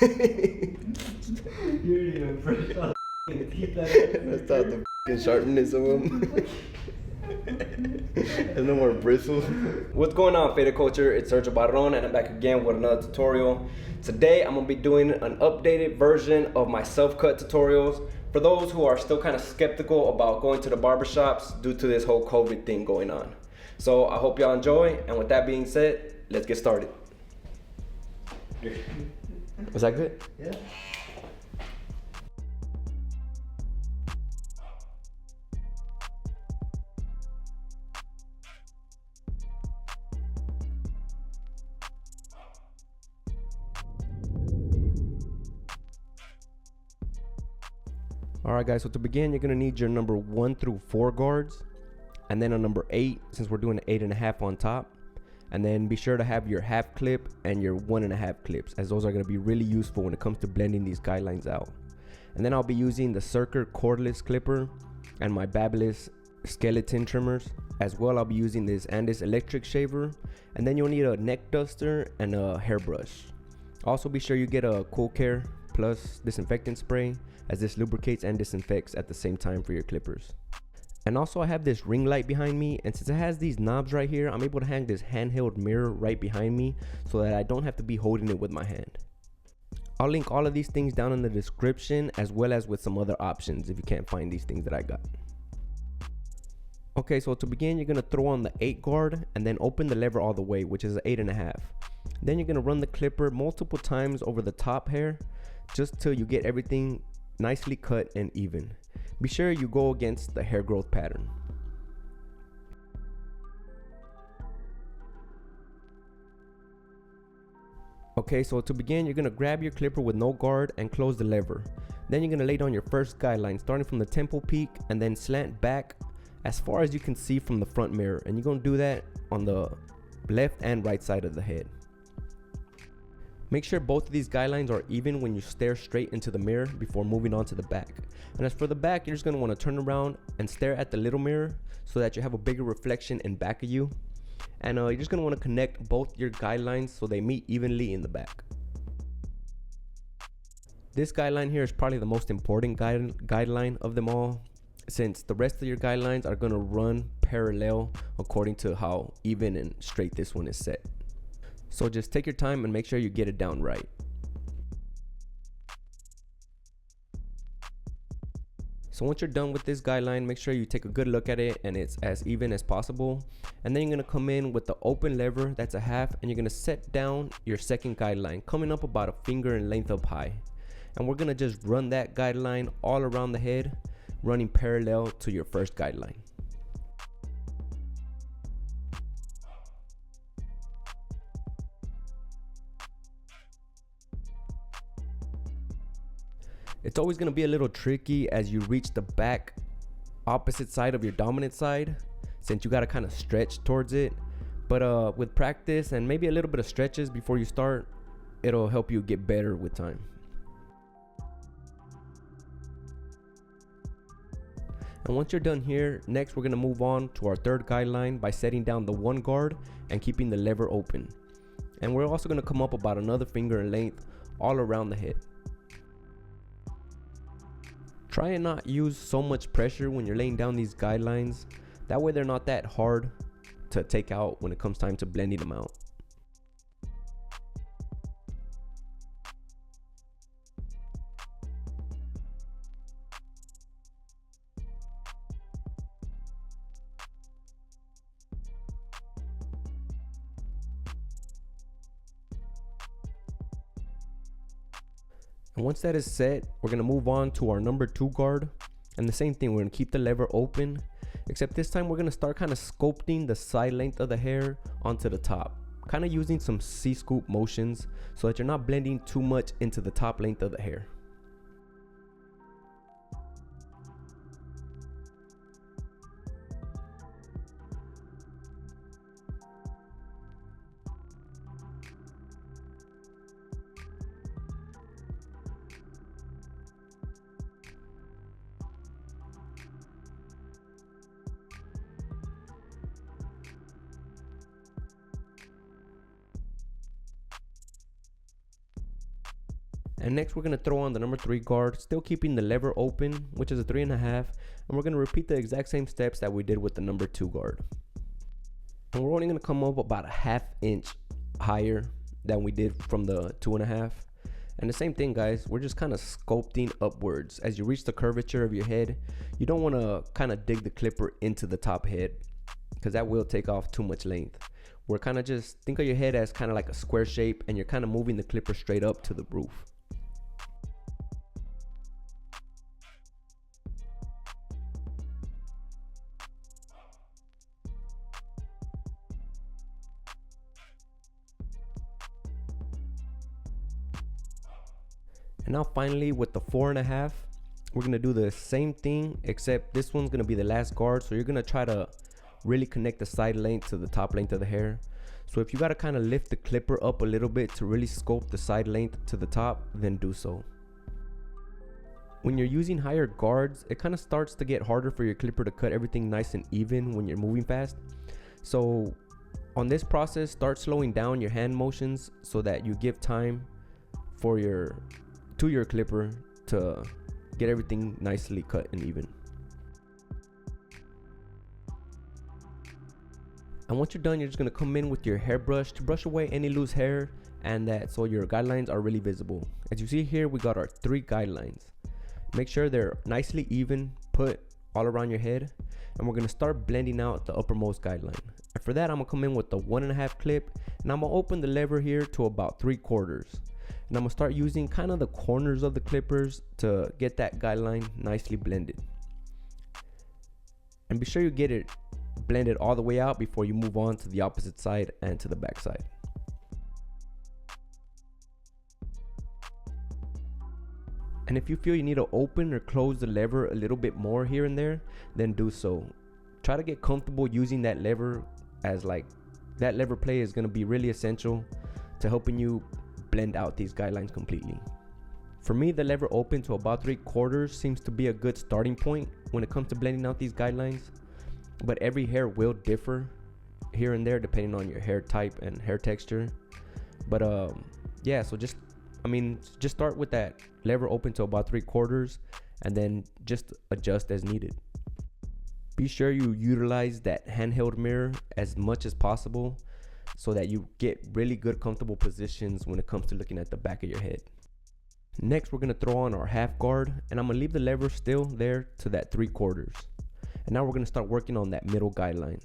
You're even fresh out teeth. That's not the sharpness of them. There's no more bristles. What's going on, Faded Culture? It's Sergio Barron, and I'm back again with another tutorial. Today, I'm gonna be doing an updated version of my self-cut tutorials for those who are still kind of skeptical about going to the barbershops due to this whole COVID thing going on. So I hope y'all enjoy, and with that being said, let's get started. Was that good? Yeah. Alright guys, so to begin, you're gonna need your number 1 through 4 guards, and then a number 8, since we're doing an 8.5 on top. And then be sure to have your half clip and your 1.5 clips, as those are gonna be really useful when it comes to blending these guidelines out. And then I'll be using the Cirker cordless clipper and my Babyliss skeleton trimmers. As well, I'll be using this Andis electric shaver, and then you'll need a neck duster and a hairbrush. Also be sure you get a Cool Care Plus disinfectant spray, as this lubricates and disinfects at the same time for your clippers. And also I have this ring light behind me, and since it has these knobs right here, I'm able to hang this handheld mirror right behind me so that I don't have to be holding it with my hand. I'll link all of these things down in the description, as well as with some other options if you can't find these things that I got. Okay, so to begin, you're gonna throw on the 8 guard and then open the lever all the way, which is an 8.5. Then you're gonna run the clipper multiple times over the top hair, just till you get everything nicely cut and even. Be sure you go against the hair growth pattern. Okay, so to begin, you're gonna grab your clipper with no guard and close the lever. Then you're gonna lay down your first guideline, starting from the temple peak and then slant back as far as you can see from the front mirror. And you're gonna do that on the left and right side of the head. Make sure both of these guidelines are even when you stare straight into the mirror before moving on to the back. And as for the back, you're just going to want to turn around and stare at the little mirror so that you have a bigger reflection in back of you. And you're just going to want to connect both your guidelines so they meet evenly in the back. This guideline here is probably the most important guideline of them all, since the rest of your guidelines are going to run parallel according to how even and straight this one is set. So just take your time and make sure you get it down right. So once you're done with this guideline, make sure you take a good look at it and it's as even as possible. And then you're gonna come in with the open lever, that's a half, and you're gonna set down your second guideline, coming up about a finger in length up high. And we're gonna just run that guideline all around the head, running parallel to your first guideline. It's always going to be a little tricky as you reach the back opposite side of your dominant side, since you got to kind of stretch towards it. But with practice and maybe a little bit of stretches before you start, it'll help you get better with time. And once you're done here, next we're going to move on to our third guideline by setting down the 1 guard and keeping the lever open. And we're also going to come up about another finger in length all around the head. Try and not use so much pressure when you're laying down these guidelines. That way they're not that hard to take out when it comes time to blending them out. And once that is set, we're going to move on to our number 2 guard. And the same thing, we're going to keep the lever open, except this time we're going to start kind of sculpting the side length of the hair onto the top. Kind of using some C-scoop motions so that you're not blending too much into the top length of the hair. And next we're going to throw on the number 3 guard, still keeping the lever open, which is a 3.5, and we're going to repeat the exact same steps that we did with the number 2 guard. And we're only going to come up about a 1/2 inch higher than we did from the 2.5. And the same thing, guys, we're just kind of sculpting upwards. As you reach the curvature of your head, you don't want to kind of dig the clipper into the top head, because that will take off too much length. We're kind of just, think of your head as kind of like a square shape, and you're kind of moving the clipper straight up to the roof. And now finally with the 4.5, we're gonna do the same thing, except this one's gonna be the last guard. So you're gonna try to really connect the side length to the top length of the hair. So if you gotta kind of lift the clipper up a little bit to really sculpt the side length to the top, then do so. When you're using higher guards, it kind of starts to get harder for your clipper to cut everything nice and even when you're moving fast. So on this process, start slowing down your hand motions so that you give time for your clipper to get everything nicely cut and even. And once you're done, you're just gonna come in with your hairbrush to brush away any loose hair, and that so your guidelines are really visible. As you see here, we got our 3 guidelines. Make sure they're nicely even put all around your head, and we're gonna start blending out the uppermost guideline. And for that, I'm gonna come in with the 1.5 clip, and I'm gonna open the lever here to about 3/4. And I'm gonna start using kind of the corners of the clippers to get that guideline nicely blended. And be sure you get it blended all the way out before you move on to the opposite side and to the back side. And if you feel you need to open or close the lever a little bit more here and there, then do so. Try to get comfortable using that lever, as like that lever play is gonna be really essential to helping you blend out these guidelines completely. For me, the lever open to about 3/4 seems to be a good starting point when it comes to blending out these guidelines, but every hair will differ here and there depending on your hair type and hair texture. But yeah, so just start with that lever open to about 3/4 and then just adjust as needed. Be sure you utilize that handheld mirror as much as possible so that you get really good comfortable positions when it comes to looking at the back of your head. Next, we're gonna throw on our 1/2 guard, and I'm gonna leave the lever still there to that 3/4. And now we're gonna start working on that middle guideline.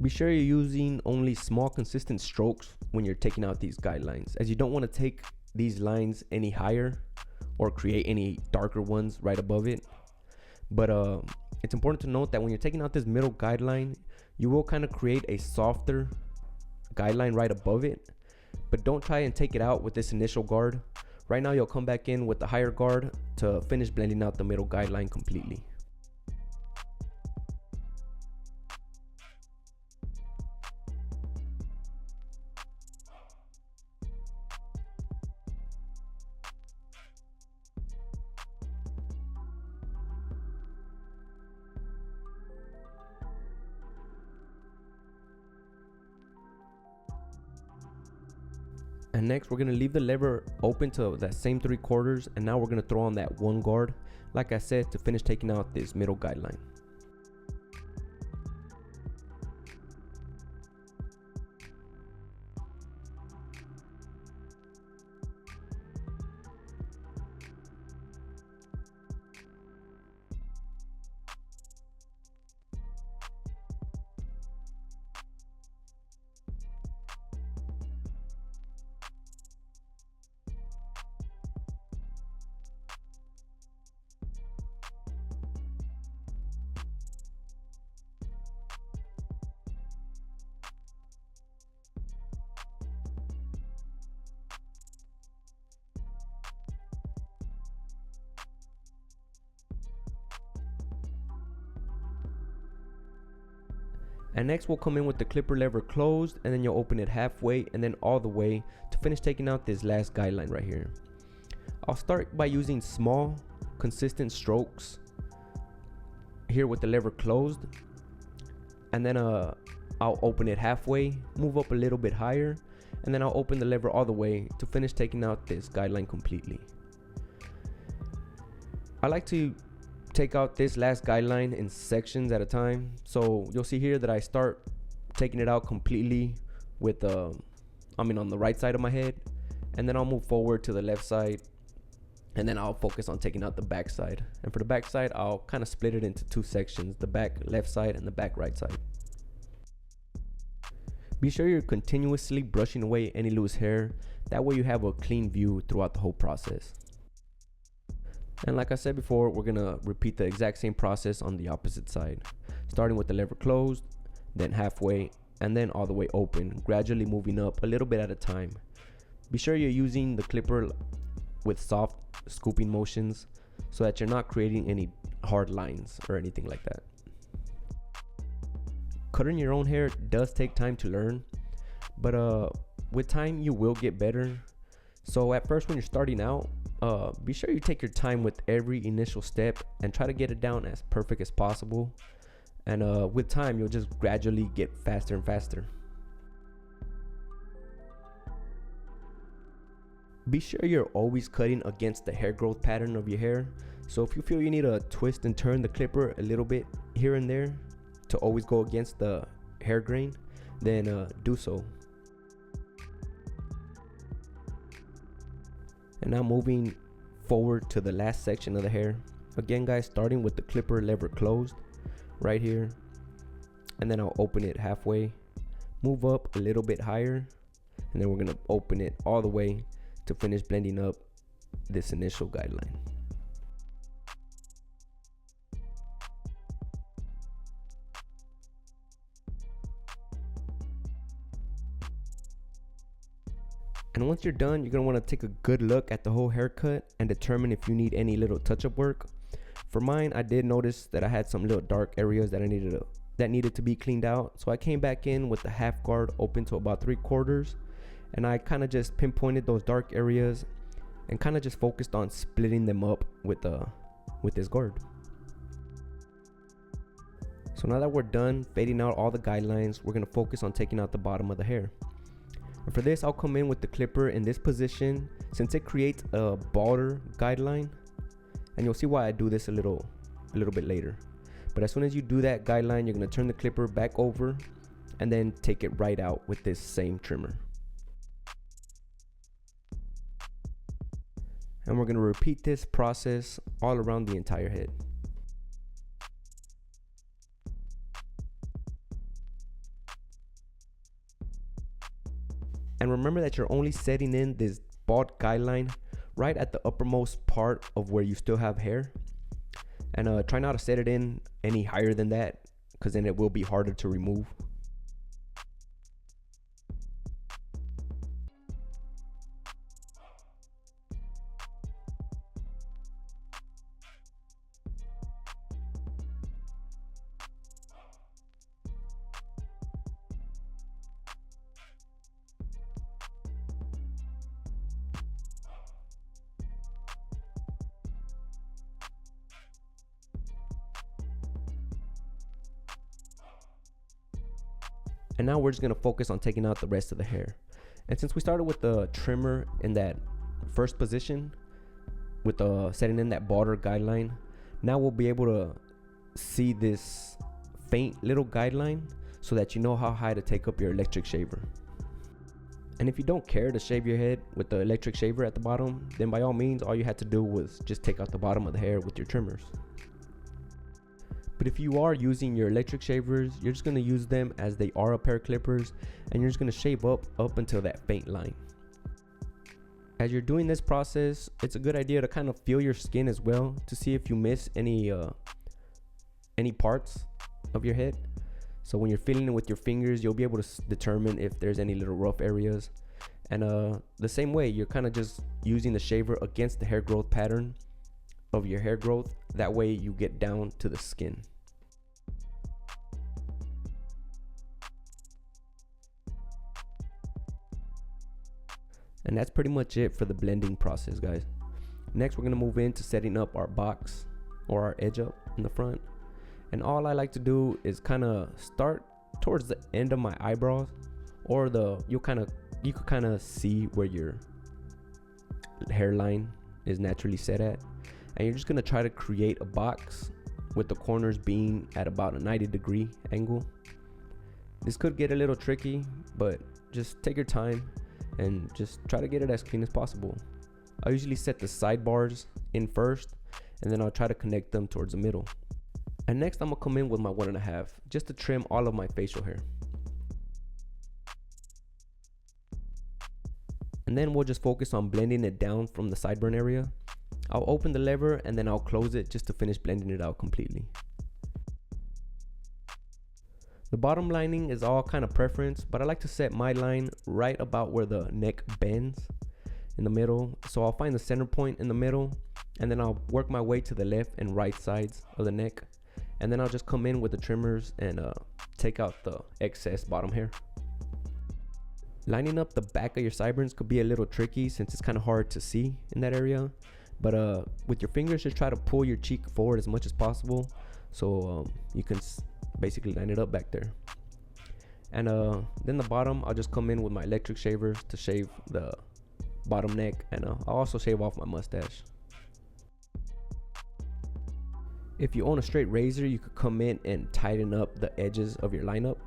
Be sure you're using only small consistent strokes when you're taking out these guidelines, as you don't wanna take these lines any higher or create any darker ones right above it. But it's important to note that when you're taking out this middle guideline, you will kind of create a softer guideline right above it, but don't try and take it out with this initial guard. Right now, you'll come back in with the higher guard to finish blending out the middle guideline completely. And next, we're gonna leave the lever open to that same 3/4, and now we're gonna throw on that 1 guard, like I said, to finish taking out this middle guideline. And next we'll come in with the clipper lever closed, and then you'll open it halfway and then all the way to finish taking out this last guideline right here. I'll start by using small, consistent strokes here with the lever closed, and then I'll open it halfway, move up a little bit higher, and then I'll open the lever all the way to finish taking out this guideline completely. I like to take out this last guideline in sections at a time. So you'll see here that I start taking it out completely with on the right side of my head, and then I'll move forward to the left side, and then I'll focus on taking out the back side. And for the back side, I'll kind of split it into two sections, the back left side and the back right side. Be sure you're continuously brushing away any loose hair. That way you have a clean view throughout the whole process. And like I said before, we're gonna repeat the exact same process on the opposite side, starting with the lever closed, then halfway, and then all the way open, gradually moving up a little bit at a time. Be sure you're using the clipper with soft scooping motions so that you're not creating any hard lines or anything like that. Cutting your own hair does take time to learn, but with time you will get better. So at first, when you're starting out, be sure you take your time with every initial step and try to get it down as perfect as possible. And with time, you'll just gradually get faster and faster. Be sure you're always cutting against the hair growth pattern of your hair. So if you feel you need to twist and turn the clipper a little bit here and there to always go against the hair grain, then do so. And now moving forward to the last section of the hair. Again, guys, starting with the clipper lever closed right here, and then I'll open it halfway, move up a little bit higher, and then we're gonna open it all the way to finish blending up this initial guideline. And once you're done, you're gonna want to take a good look at the whole haircut and determine if you need any little touch-up work. For mine, I did notice that I had some little dark areas that needed to be cleaned out. So I came back in with the half guard open to about 3/4, and I kind of just pinpointed those dark areas and kind of just focused on splitting them up with this guard. So now that we're done fading out all the guidelines, we're gonna focus on taking out the bottom of the hair. And for this, I'll come in with the clipper in this position since it creates a balder guideline, and you'll see why I do this a little bit later. But as soon as you do that guideline, you're gonna turn the clipper back over and then take it right out with this same trimmer. And we're gonna repeat this process all around the entire head. And remember that you're only setting in this bald guideline right at the uppermost part of where you still have hair. And try not to set it in any higher than that, because then it will be harder to remove. And now we're just gonna focus on taking out the rest of the hair. And since we started with the trimmer in that first position with setting in that border guideline, now we'll be able to see this faint little guideline so that you know how high to take up your electric shaver. And if you don't care to shave your head with the electric shaver at the bottom, then by all means, all you had to do was just take out the bottom of the hair with your trimmers. But if you are using your electric shavers, you're just going to use them as they are a pair of clippers, and you're just going to shave up until that faint line. As you're doing this process, it's a good idea to kind of feel your skin as well to see if you miss any parts of your head. So when you're feeling it with your fingers, you'll be able to determine if there's any little rough areas. And the same way, you're kind of just using the shaver against the hair growth pattern of your hair growth. That way you get down to the skin. And that's pretty much it for the blending process, guys. Next, we're gonna move into setting up our box or our edge up in the front. And all I like to do is kind of start towards the end of my eyebrows, or you could kind of see where your hairline is naturally set at, and you're just gonna try to create a box with the corners being at about a 90-degree angle. This could get a little tricky, but just take your time and just try to get it as clean as possible. I usually set the sidebars in first, and then I'll try to connect them towards the middle. And next I'm gonna come in with my 1.5 just to trim all of my facial hair. And then we'll just focus on blending it down from the sideburn area. I'll open the lever and then I'll close it just to finish blending it out completely. The bottom lining is all kind of preference, but I like to set my line right about where the neck bends in the middle. So I'll find the center point in the middle, and then I'll work my way to the left and right sides of the neck. And then I'll just come in with the trimmers and take out the excess bottom hair. Lining up the back of your sideburns could be a little tricky since it's kind of hard to see in that area. But with your fingers, just try to pull your cheek forward as much as possible so you can basically line it up back there. And then the bottom, I'll just come in with my electric shavers to shave the bottom neck, and I'll also shave off my mustache. If you own a straight razor, you could come in and tighten up the edges of your lineup.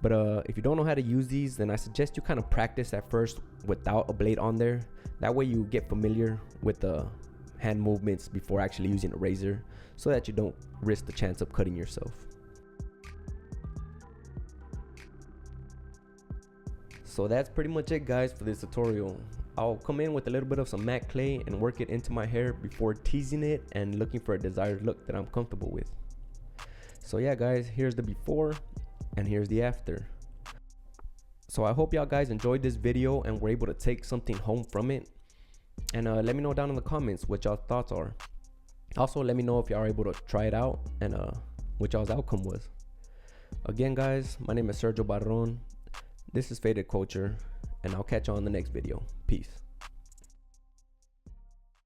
But if you don't know how to use these, then I suggest you kind of practice at first without a blade on there. That way you get familiar with the hand movements before actually using a razor, so that you don't risk the chance of cutting yourself. So that's pretty much it, guys, for this tutorial. I'll come in with a little bit of some matte clay and work it into my hair before teasing it and looking for a desired look that I'm comfortable with. So yeah, guys, here's the before and here's the after. So I hope y'all guys enjoyed this video and were able to take something home from it. And let me know down in the comments what y'all thoughts are. Also, let me know if y'all are able to try it out and what y'all's outcome was. Again, guys, my name is Sergio Barron. This is Faded Culture, and I'll catch you on the next video. Peace.